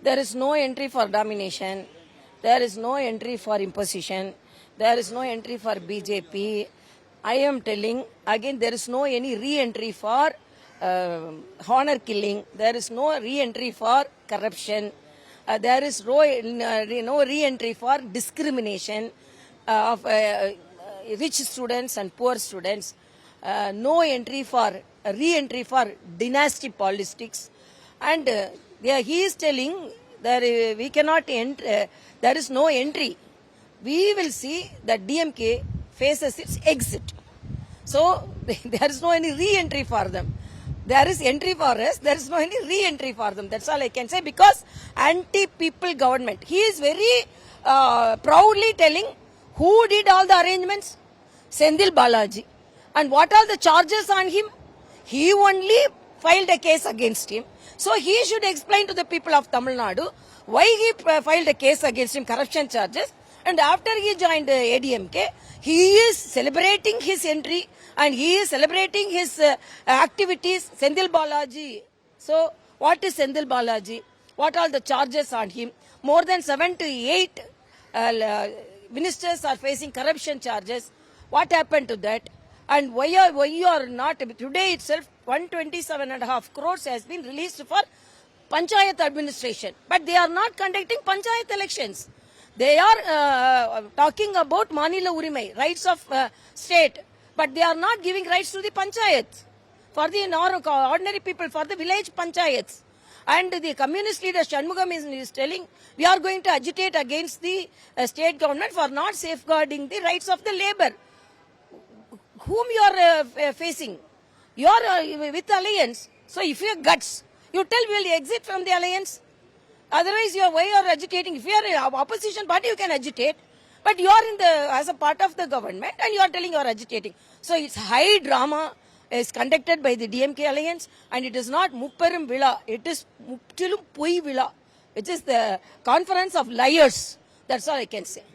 There is no entry for domination. There is no entry for imposition. There is no entry for BJP. I am telling again, there is no any re-entry for honor killing. There is no re-entry for corruption. There is no re-entry for discrimination of rich students and poor students. No entry for re-entry for dynasty politics. And he is telling that we cannot enter, there is no entry. We will see that DMK faces its exit. So there is no any re-entry for them. There is entry for us, there is no any re-entry for them. That's all I can say, because anti-people government. He is very proudly telling who did all the arrangements? Senthil Balaji. And what are the charges on him? He only filed a case against him. So he should explain to the people of Tamil Nadu why he filed a case against him, corruption charges. And after he joined ADMK, he is celebrating his entry and he is celebrating his activities. Senthil Balaji. So what is Senthil Balaji? What are the charges on him? More than 7 to 8 ministers are facing corruption charges. What happened to that? And why you are not? Today itself, 127.5 crores has been released for Panchayat administration. But they are not conducting Panchayat elections. They are talking about Manila Urimai, rights of state. But they are not giving rights to the Panchayats. For the ordinary people, for the village Panchayats. And the communist leader Shanmugam is telling, we are going to agitate against the state government for not safeguarding the rights of the labor. Whom you are facing? You are with alliance. So if you have guts, you tell we will exit from the alliance. Otherwise, why you are agitating? If you are in opposition party, you can agitate. But you are as a part of the government and you are telling you are agitating. So it's high drama is conducted by the DMK alliance, and it is not Mupperum Villa. It is Muttilum Pui Villa, which is the conference of liars. That's all I can say.